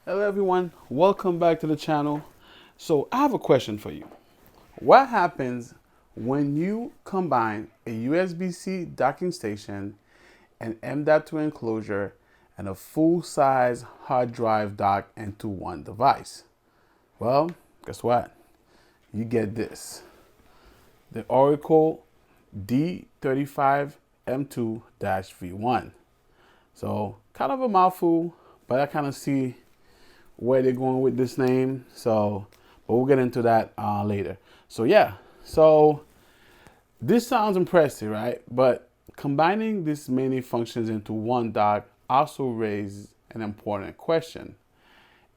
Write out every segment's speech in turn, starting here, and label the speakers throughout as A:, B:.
A: Hello everyone, welcome back to the channel. So I have a question for you. What happens when you combine a USB-C docking station, an M.2 enclosure, and a full-size hard drive dock into one device? Well, guess what? You get this. The ORICO D35M2-V1. So kind of a mouthful, but I kind of see where they're going with this name. So, but we'll get into that later. So yeah, so this sounds impressive, right? But combining these many functions into one dock also raises an important question.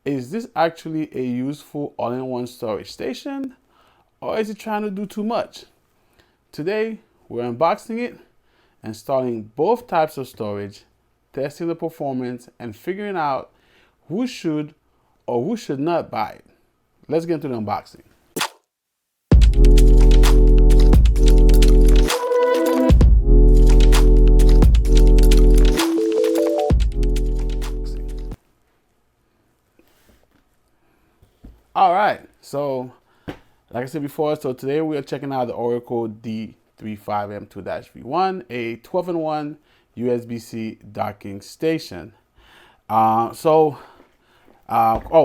A: Is this actually a useful all-in-one storage station, or is it trying to do too much? Today, we're unboxing it, installing both types of storage, testing the performance, and figuring out who should or who should not buy it. Let's get into the unboxing. All right, so like I said before, so today we are checking out the ORICO D35M2-V1, a 12-in-1 USB-C docking station.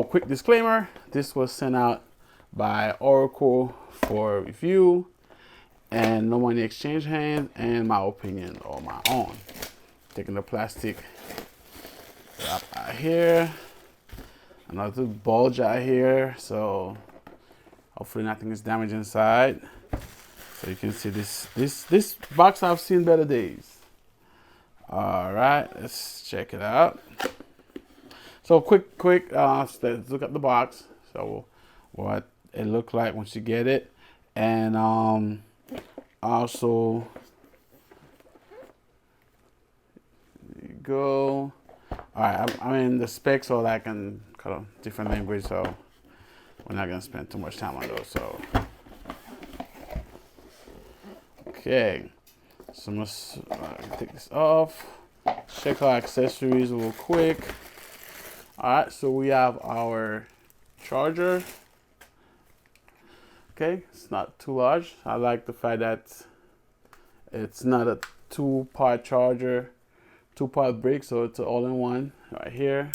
A: Quick disclaimer, this was sent out by Oracle for review and no money exchange hand and my opinion or my own. Taking the plastic wrap out here, another bulge out here, so hopefully nothing is damaged inside. So you can see this box, I've seen better days. All right, let's check it out. So quick, let's look at the box. So what it looked like once you get it, and also there you go. All right, I mean the specs are like in kind of different language, so we're not gonna spend too much time on those. So okay, so I'm gonna take this off. Check our accessories real quick. All right, so we have our charger. Okay, it's not too large. I like the fact that it's not a two-part charger, two-part brick, so it's all-in-one right here.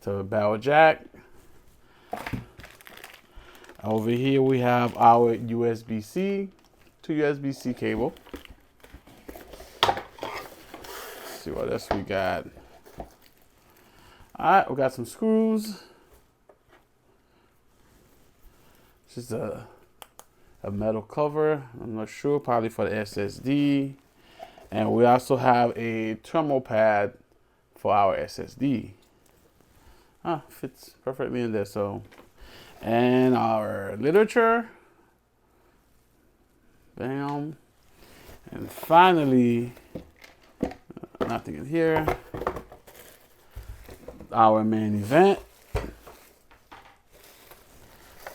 A: To a barrel jack. Over here we have our USB-C to USB-C cable. Let's see what else we got. All right, we got some screws. Just a metal cover. I'm not sure, probably for the SSD. And we also have a thermal pad for our SSD. Fits perfectly in there. So, and our literature. Bam. And finally, nothing in here. Our main event.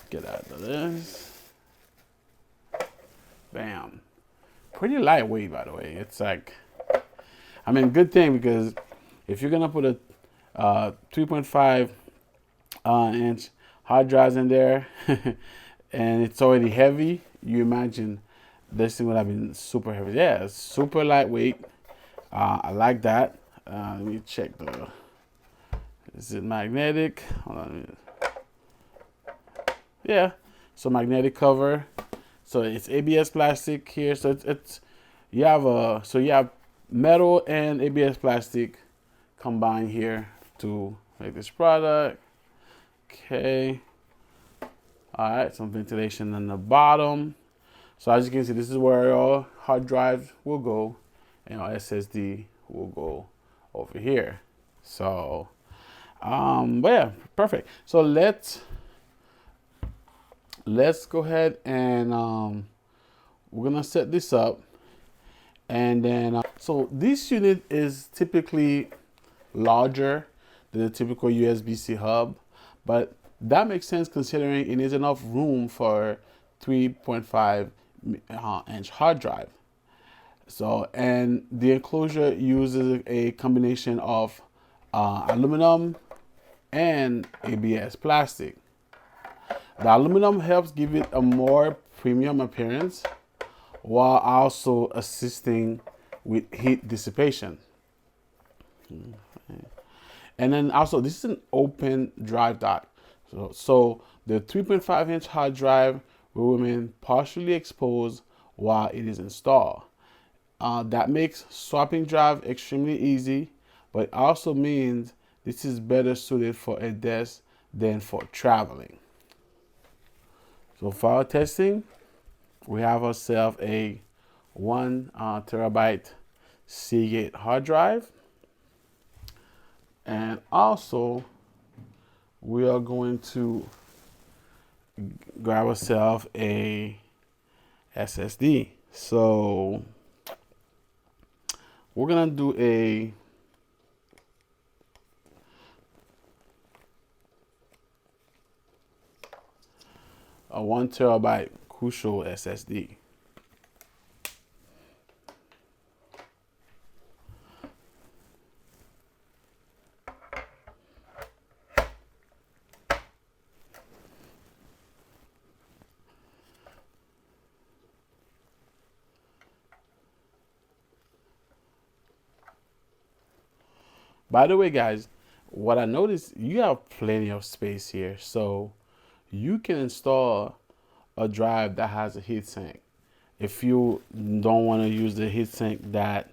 A: Get out of this. Bam. Pretty lightweight, by the way. It's like, I mean, good thing, because if you're gonna put a 3.5 inch hard drives in there and it's already heavy, you imagine this thing would have been super heavy. Yeah, it's super lightweight. I like that. Let me check the. Is it magnetic? Hold on. Yeah, so magnetic cover. So it's ABS plastic here. So you have metal and ABS plastic combined here to make this product. Okay. All right, some ventilation on the bottom. So as you can see, this is where your hard drive will go and our SSD will go over here. So but yeah, perfect. So let's go ahead and we're gonna set this up, and then so this unit is typically larger than a typical USB-C hub, but that makes sense considering it needs enough room for 3.5 inch hard drive. So, and the enclosure uses a combination of aluminum and ABS plastic. The aluminum helps give it a more premium appearance while also assisting with heat dissipation. And then also, this is an open drive dock. So the 3.5-inch hard drive will remain partially exposed while it is installed. That makes swapping drive extremely easy, but it also means this is better suited for a desk than for traveling. So for our testing, we have ourselves a 1 terabyte Seagate hard drive. And also, we are going to grab ourselves a SSD. So we're gonna do a a 1 terabyte Crucial SSD. By the way, guys, what I noticed, you have plenty of space here, so you can install a drive that has a heatsink. If you don't want to use the heatsink that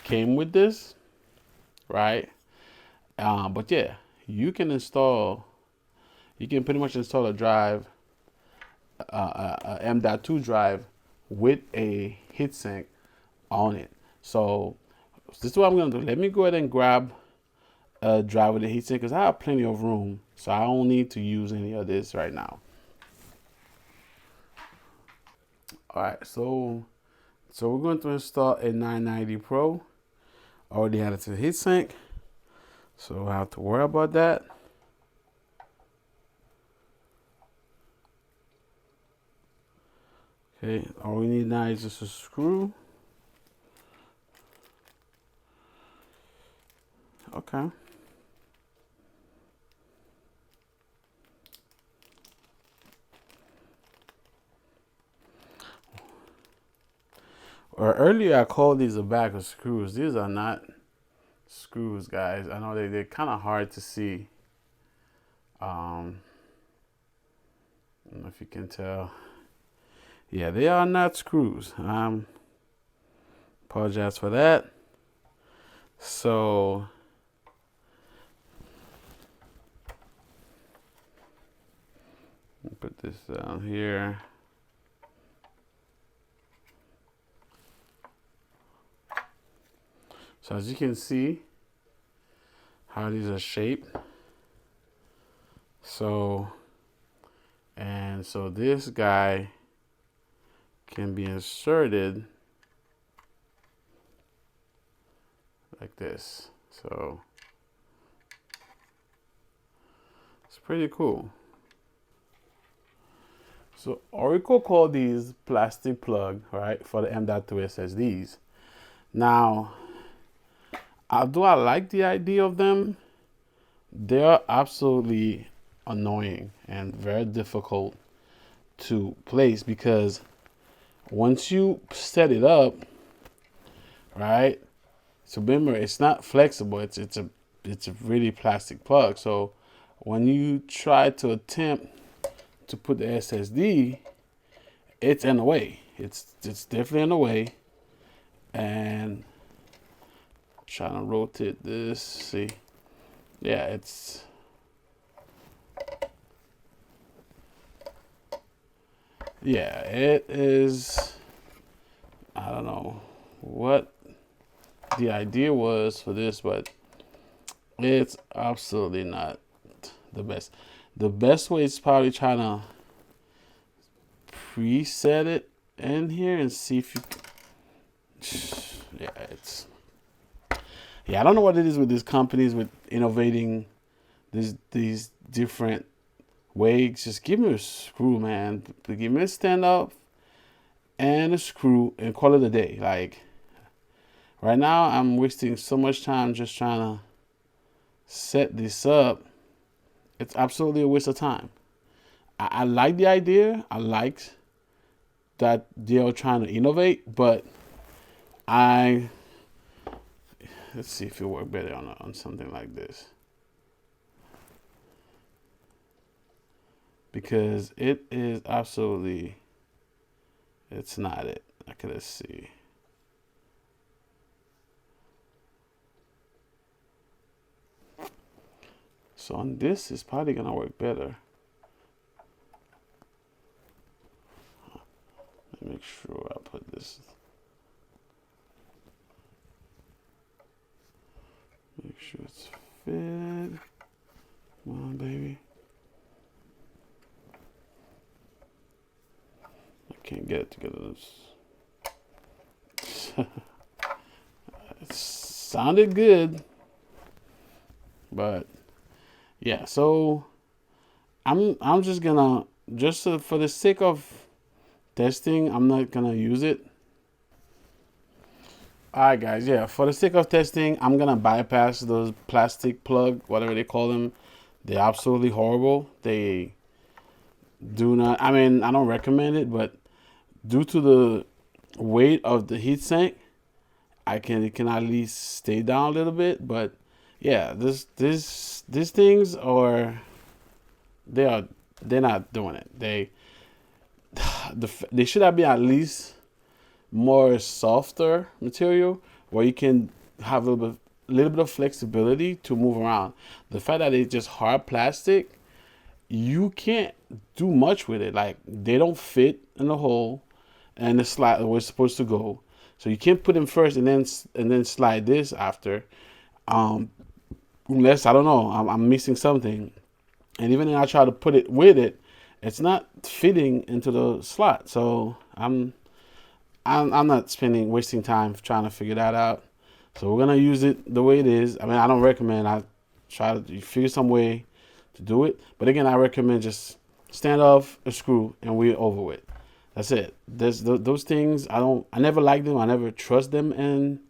A: came with this, right? But yeah, you can pretty much install a drive, a M.2 drive with a heatsink on it. So this is what I'm gonna do. Let me go ahead and grab a drive with a heatsink because I have plenty of room, so I don't need to use any of this right now. All right, so we're going to install a 990 Pro. Already added to the heatsink, so I don't have to worry about that. Okay, all we need now is just a screw. Okay. Or earlier I called these a bag of screws. These are not screws, guys. I know they're kind of hard to see. I don't know if you can tell. Yeah, they are not screws. Apologize for that. So put this down here. So as you can see how these are shaped. So this guy can be inserted like this. So it's pretty cool. So ORICO called these plastic plug, right, for the M.2 SSDs. Now, do I like the idea of them? They're absolutely annoying and very difficult to place because once you set it up, right? So remember, it's not flexible. It's a really plastic plug. So when you try to attempt to put the SSD, it's in the way. It's definitely in the way. And trying to rotate this. See, yeah, it is. I don't know what the idea was for this, but it's absolutely not the best. The best way is probably trying to preset it in here and see if you can. I don't know what it is with these companies with innovating these different ways. Just give me a screw, man. Give me a stand up and a screw and call it a day. Like right now I'm wasting so much time just trying to set this up It's absolutely a waste of time. I like the idea. I like that they're trying to innovate, but let's see if it works better on something like this. Because it is absolutely, it's not it. Okay, let's see. So on this, it's probably gonna work better. Let me make sure I put this. Make sure it's fit. Come on, baby. I can't get it together. It sounded good, but yeah. So I'm just gonna for the sake of testing, I'm not gonna use it. All right, guys. Yeah, for the sake of testing, I'm gonna bypass those plastic plug, whatever they call them. They're absolutely horrible. They do not. I mean, I don't recommend it, but due to the weight of the heatsink, it can at least stay down a little bit. But yeah, these things are they're not doing it. They should have been at least more softer material where you can have a little bit of flexibility to move around. The fact that it's just hard plastic, you can't do much with it. Like, they don't fit in the hole and the slide where it's supposed to go. So you can't put them first and then slide this after. Unless, I don't know, I'm missing something. And even when I try to put it with it, it's not fitting into the slot. So I'm not wasting time trying to figure that out. So we're gonna use it the way it is. I mean, I don't recommend. I try to figure some way to do it. But again, I recommend just stand off a screw and we're over with. That's it. Those things I never like them. I never trust them in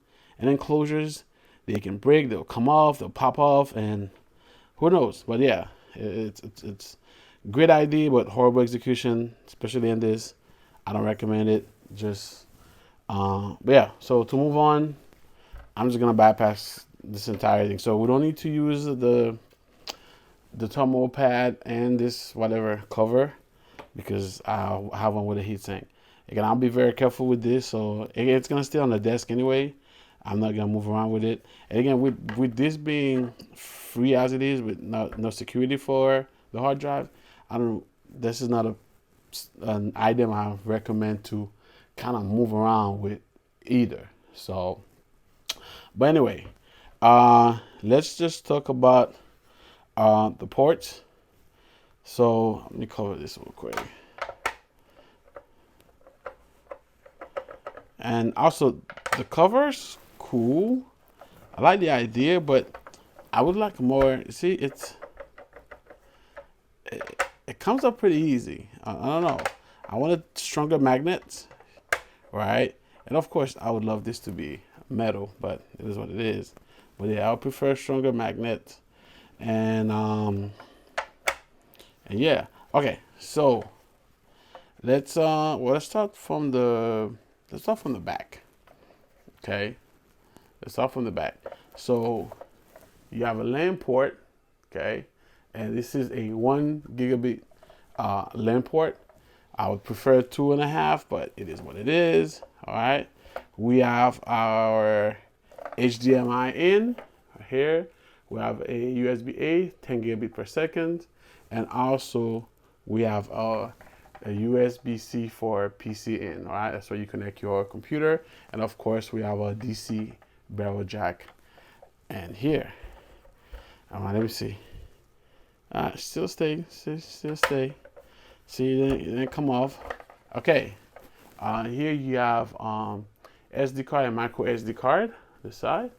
A: enclosures. They can break. They'll come off. They'll pop off, and who knows? But yeah, it's great idea, but horrible execution, especially in this. I don't recommend it. But yeah. So to move on, I'm just gonna bypass this entire thing. So we don't need to use the thermal pad and this whatever cover, because I have one with a heatsink. Again, I'll be very careful with this. So again, it's gonna stay on the desk anyway. I'm not gonna move around with it. And again, with this being free as it is, with no security for the hard drive, this is not an item I recommend to kind of move around with either. So, but anyway, let's just talk about the ports. So let me cover this real quick. And also the covers, cool. I like the idea, but I would like more. See, it comes up pretty easy. I don't know. I wanted stronger magnets, right? And of course, I would love this to be metal, but it is what it is. But yeah, I would prefer stronger magnets. And yeah. Okay, so let's start from the back. Okay, let's start from the back. So you have a LAN port, okay, and this is a 1 gigabit LAN port. I would prefer 2.5, but it is what it is. All right, we have our HDMI in here. We have a USB-A, 10 gigabit per second, and also we have a USB-C for PC in. All right, that's where you connect your computer, and of course we have a DC barrel jack. And here, all right, let me see. Still stay. See, it didn't come off. Okay. Here you have SD card and micro SD card. This side.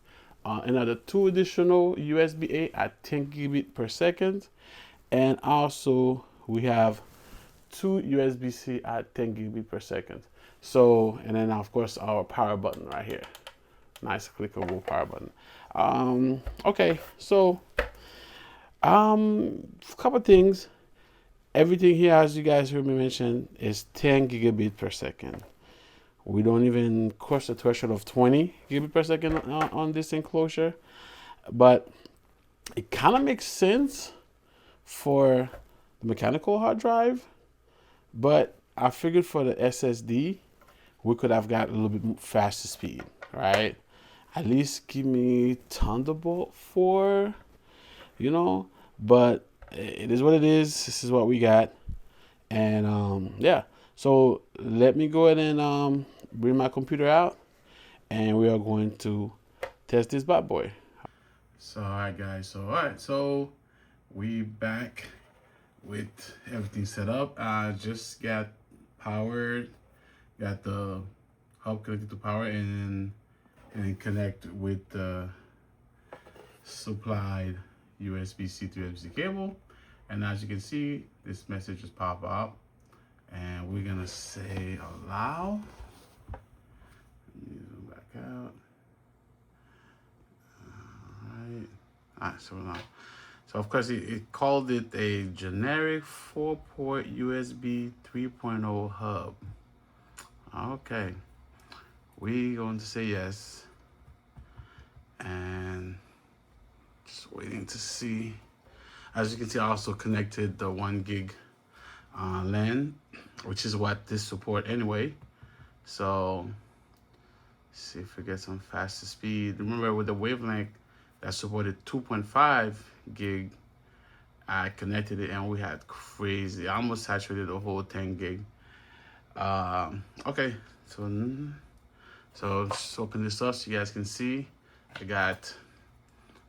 A: Another 2 additional USB-A at 10 gigabit per second, and also we have 2 USB-C at 10 gigabit per second. So, and then of course our power button right here. Nice clickable power button. Okay, so A couple things. Everything here, as you guys heard me mention, is 10 gigabit per second. We don't even cross the threshold of 20 gigabit per second on this enclosure, but it kind of makes sense for the mechanical hard drive. But I figured for the SSD, we could have got a little bit faster speed, right? At least give me Thunderbolt 4, you know, but it is what it is. This is what we got. And yeah, so let me go ahead and bring my computer out, and we are going to test this bad boy. So all right guys, so we back with everything set up. I just got powered, got the hub connected to power, and connect with the supplied USB-C to USB cable. And as you can see, this message just pop up, and we're gonna say allow. Zoom back out. All right, so now, so of course it called it a generic 4-port USB 3.0 hub. Okay, we going to say yes, and just waiting to see. As you can see, I also connected the 1 gig LAN, which is what this support anyway. So see if we get some faster speed. Remember, with the wavelength that supported 2.5 gig, I connected it and we had crazy, I almost saturated the whole 10 gig. Okay, so just open this up so you guys can see. I got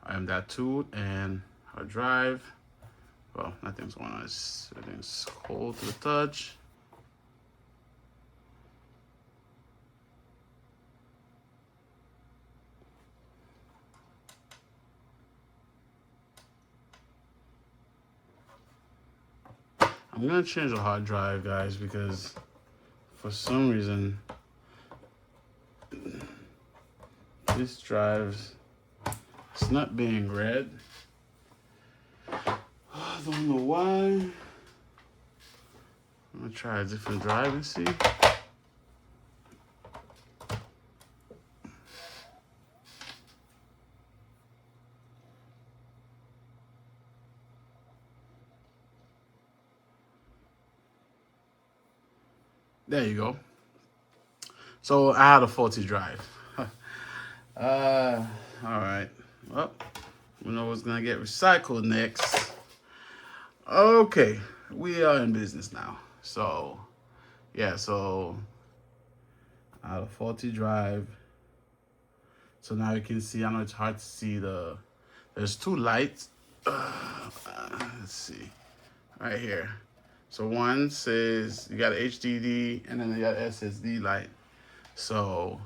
A: M.2 and our drive. Well, nothing's going on. Everything's cold to the touch. I'm gonna change the hard drive, guys, because for some reason this drive's it's not being read. I don't know why. I'm gonna try a different drive and see. There you go. So I had a faulty drive. All right. Well, we know what's gonna get recycled next. Okay, we are in business now. So, yeah, so I had a faulty drive. So now you can see, I know it's hard to see there's two lights. Let's see, right here. So one says you got an HDD and then you got an SSD light. So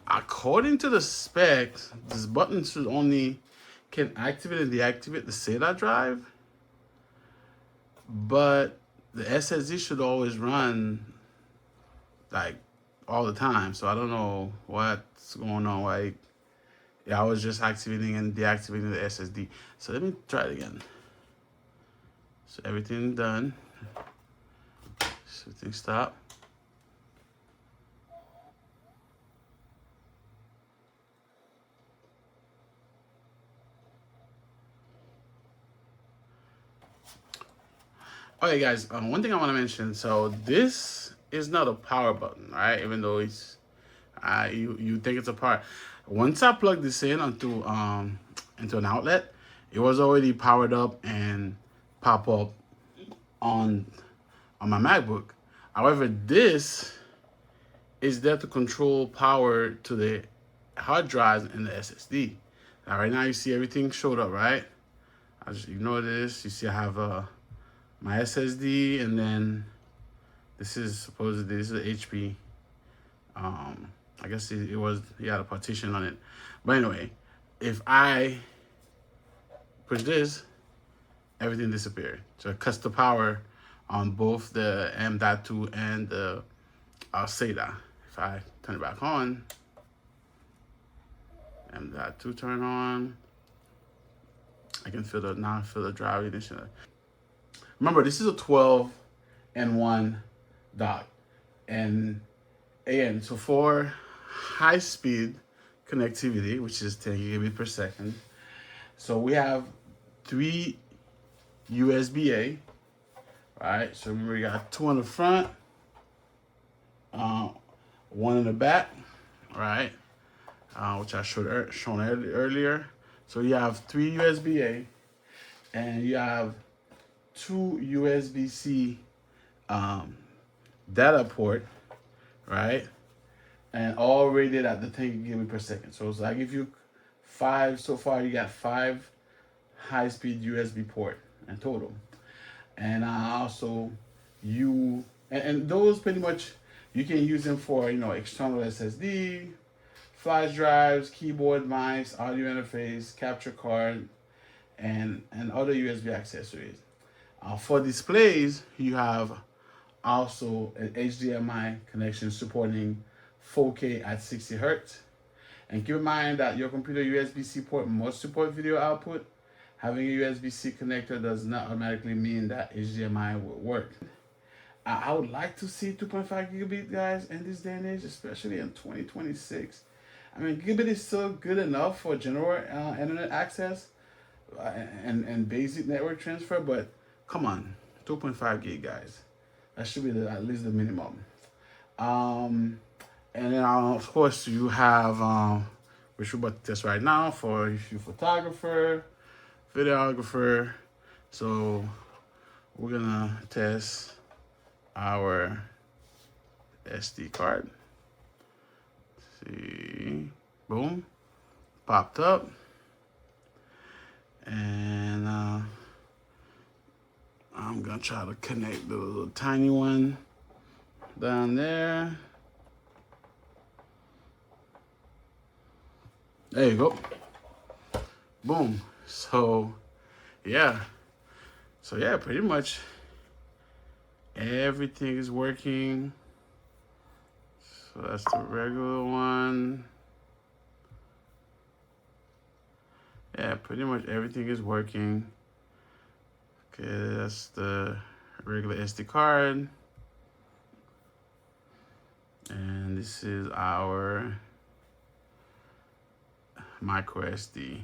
A: according to the specs, this button should only can activate and deactivate the SATA drive, but the SSD should always run like all the time. So I don't know what's going on. Like, yeah, I was just activating and deactivating the SSD. So let me try it again. So everything done. So everything stop. Okay, guys. One thing I want to mention. So this is not a power button, right? Even though it's you think it's a power. Once I plugged this in into an outlet, it was already powered up and pop up on my MacBook. However, this is there to control power to the hard drives and the SSD. Now, right now you see everything showed up, right? I just ignore this. You see I have my SSD, and then this is supposedly this is an HP. I guess it was, he had a partition on it. But anyway, if I push this, everything disappeared. So it cuts the power on both the M.2 and the SATA. If I turn it back on, M.2 turn on, I can feel the now. I feel the drowsiness. Remember, this is a 12 and 1 dock, and again, so for high speed connectivity, which is 10 gigabit per second, so we have 3 USB-A. Right. So remember, we got 2 on the front, 1 in the back. Right. Which I shown earlier. So you have 3 USB-A, and you have 2 USB-C data port, right? And all rated at the 10 gigabit per second. So it's like if you 5 so far, you got 5 high-speed USB port in total. And also and those pretty much you can use them for external SSD, flash drives, keyboard, mice, audio interface, capture card, and other USB accessories. For displays, you have also an HDMI connection supporting 4K at 60 Hz. And keep in mind that your computer USB-C port must support video output. Having a USB-C connector does not automatically mean that HDMI will work. I would like to see 2.5 gigabit, guys, in this day and age, especially in 2026. I mean, gigabit is still good enough for general internet access and basic network transfer, but come on, 2.5 gig, guys. That should be at least the minimum. And then, of course, you have, which we're about to test right now for if you're a photographer, videographer. So we're gonna test our SD card. See, boom, popped up, and I'm gonna try to connect the little tiny one down there. There you go. Boom. So yeah, pretty much everything is working. So that's the regular one. Yeah, pretty much everything is working. Okay, that's the regular SD card. And this is our microSD.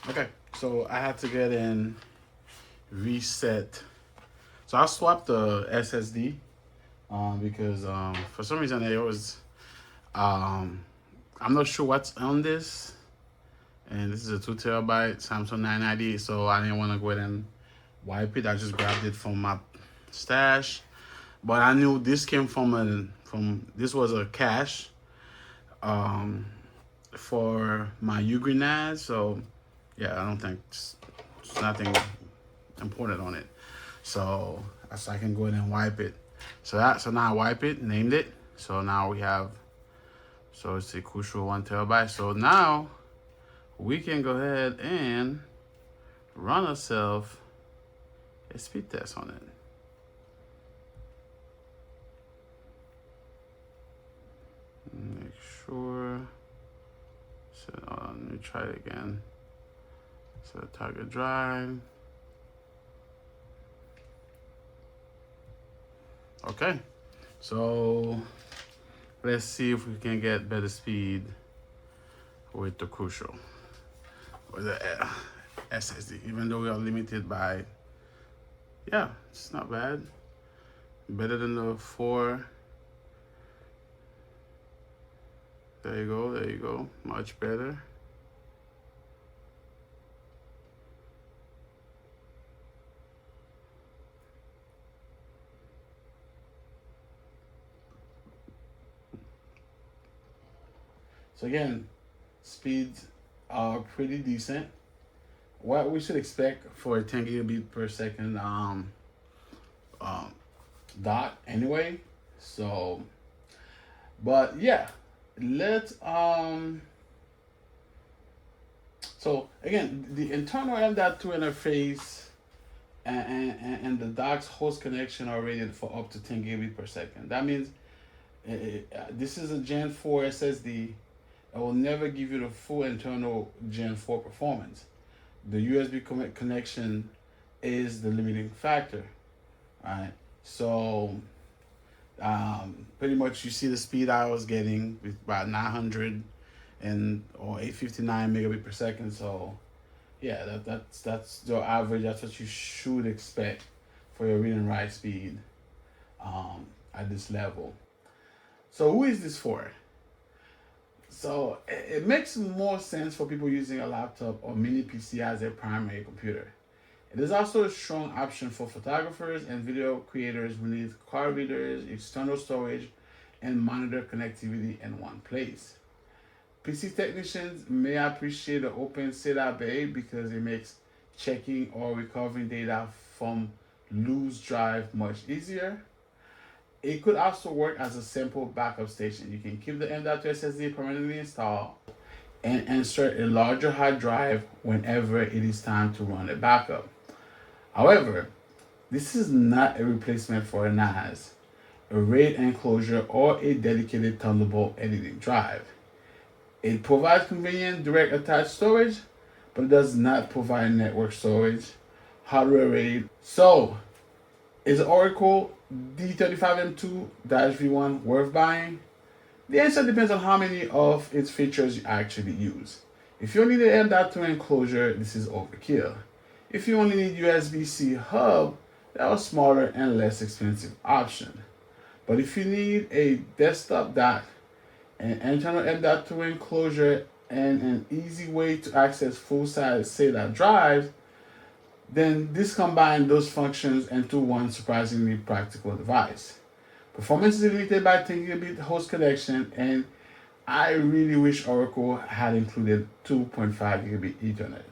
A: Okay, so I had to get in reset. So I swapped the SSD because for some reason it was I'm not sure what's on this, and this is a 2 terabyte Samsung 990, so I didn't want to go ahead and wipe it. I just grabbed it from my stash, but I knew this came from this was a cache for my Ugreen NAS, so yeah, I don't think it's nothing important on it. So I can go ahead and wipe it. So now I wipe it, named it. So now we have, so it's a crucial 1 terabyte. So now we can go ahead and run ourselves a speed test on it. Make sure So let me try it again. So target drive. Okay, so let's see if we can get better speed with the Crucial, with the SSD, even though we are limited by, yeah, it's not bad. Better than the 4. There you go, much better. So again, speeds are pretty decent. What we should expect for a 10 gigabit per second dot anyway. So, but yeah, let's so again, the internal M.2 interface and the dock's host connection are rated for up to 10 gigabit per second. That means this is a Gen 4 SSD. It will never give you the full internal Gen 4 performance. The USB connection is the limiting factor, right? So pretty much you see the speed I was getting with about 900 or 859 megabit per second. So yeah, that's your average. That's what you should expect for your read and write speed at this level. So who is this for? So it makes more sense for people using a laptop or mini PC as their primary computer. It is also a strong option for photographers and video creators who need card readers, external storage, and monitor connectivity in one place. PC technicians may appreciate the open SATA bay because it makes checking or recovering data from loose drive much easier. It could also work as a simple backup station. You can keep the M.2 SSD permanently installed and insert a larger hard drive whenever it is time to run a backup. However, this is not a replacement for a NAS, a RAID enclosure, or a dedicated Thunderbolt editing drive. It provides convenient direct attached storage, but it does not provide network storage, hardware RAID. So, is ORICO D35M2-V1 worth buying? The answer depends on how many of its features you actually use. If you only need an M.2 enclosure, this is overkill. If you only need USB-C hub, that's a smaller and less expensive option. But if you need a desktop dock, an internal M.2 enclosure, and an easy way to access full-size SATA drives, then this combines those functions into one surprisingly practical device. Performance is limited by 10 gigabit host connection, and I really wish ORICO had included 2.5 gigabit Ethernet.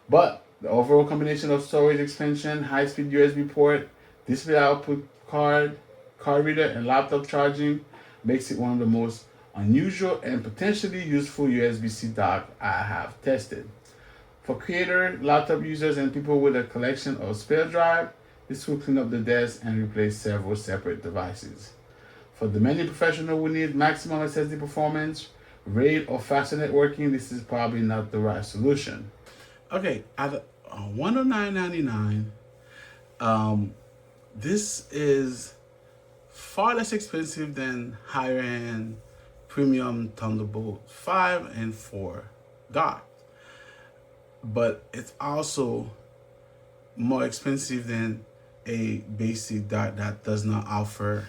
A: But the overall combination of storage expansion, high-speed USB port, display output card reader, and laptop charging makes it one of the most unusual and potentially useful USB-C dock I have tested. For creator, laptop users, and people with a collection of spare drive, this will clean up the desk and replace several separate devices. For the many professionals who need maximum SSD performance, RAID, or faster networking, this is probably not the right solution. Okay, at $109.99, this is far less expensive than higher-end premium Thunderbolt 5 and 4 dock. But it's also more expensive than a basic dock that does not offer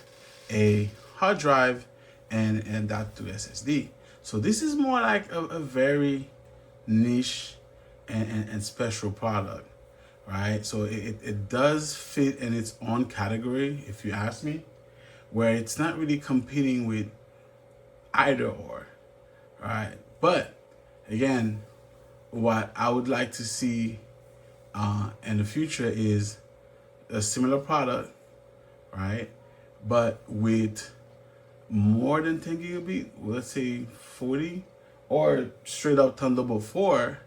A: a hard drive and M.2 SSD. So this is more like a very niche and special product, right? So it does fit in its own category, if you ask me, where it's not really competing with either or, right? But again, what I would like to see in the future is a similar product, right? But with more than 10 gigabit, let's say 40, or straight up Thunderbolt 4.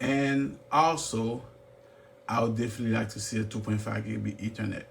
A: And also, I would definitely like to see a 2.5 gigabit Ethernet.